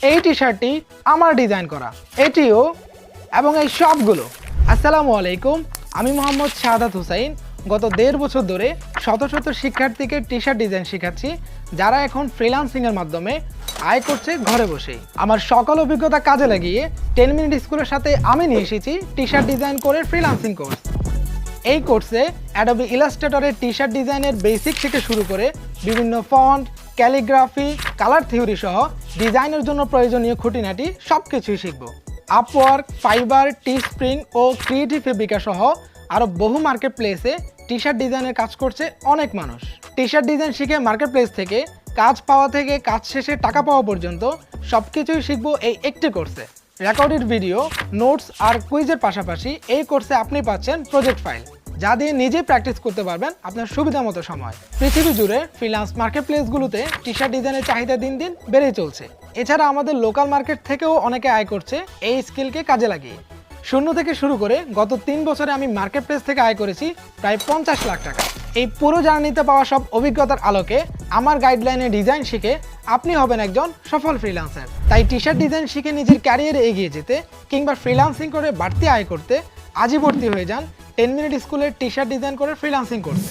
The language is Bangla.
এই টি শার্টটি আমার ডিজাইন করা, এটিও এবং এই সবগুলো। আসসালামু আলাইকুম, আমি মোহাম্মদ শাহাদাত হুসাইন। গত 1.5 বছর ধরে শত শত শিক্ষার্থীকে টি শার্ট ডিজাইন শেখাচ্ছি, যারা এখন ফ্রিল্যান্সিংয়ের মাধ্যমে আয় করছে ঘরে বসেই। আমার সকল অভিজ্ঞতা কাজে লাগিয়ে 10 মিনিট স্কুলের সাথে আমি নিয়ে এসেছি টি শার্ট ডিজাইন করে ফ্রিল্যান্সিং কোর্স। এই কোর্সে অ্যাডোবি ইলাস্ট্রেটরের টি শার্ট ডিজাইনের বেসিক থেকে শুরু করে বিভিন্ন ফন্ট, ক্যালিগ্রাফি, কালার থিওরি সহ ডিজাইনের জন্য প্রয়োজনীয় খুঁটিনাটি সব কিছুই শিখব। আপওয়ার্ক, ফাইবার, টি স্প্রিং ও ক্রিয়েটিভ ফেব্রিকা সহ আরও বহু মার্কেট প্লেসে টি শার্ট ডিজাইনের কাজ করছে অনেক মানুষ। টি শার্ট ডিজাইন শিখে মার্কেট প্লেস থেকে কাজ পাওয়া থেকে কাজ শেষে টাকা পাওয়া পর্যন্ত সব কিছুই শিখবো এই একটি কোর্সে। রেকর্ডেড ভিডিও, নোটস আর কুইজের পাশাপাশি এই কোর্সে আপনি পাচ্ছেন প্রজেক্ট ফাইল, যা দিয়ে নিজেই প্র্যাকটিস করতে পারবেন আপনার সুবিধা মতো সময়। পৃথিবী জুড়ে ফ্রিল্যান্স মার্কেট প্লেসগুলোতে টি শার্ট ডিজাইনের চাহিদা দিন দিন বেড়েই চলছে। এছাড়া আমাদের লোকাল মার্কেট থেকেও অনেকে আয় করছে এই স্কিলকে কাজে লাগিয়ে। শূন্য থেকে শুরু করে গত 3 বছরে আমি মার্কেট প্লেস থেকে আয় করেছি প্রায় 50 লাখ টাকা। এই পুরো জার্নিতে পাওয়া সব অভিজ্ঞতার আলোকে আমার গাইডলাইনে ডিজাইন শিখে আপনি হবেন একজন সফল ফ্রিল্যান্সার। তাই টি শার্ট ডিজাইন শিখে নিজের ক্যারিয়ারে এগিয়ে যেতে কিংবা ফ্রিল্যান্সিং করে বাড়তি আয় করতে আজই ভর্তি হয়ে যান 10 মিনিট স্কুলের টি শার্ট ডিজাইন করে ফ্রিল্যান্সিং করতে।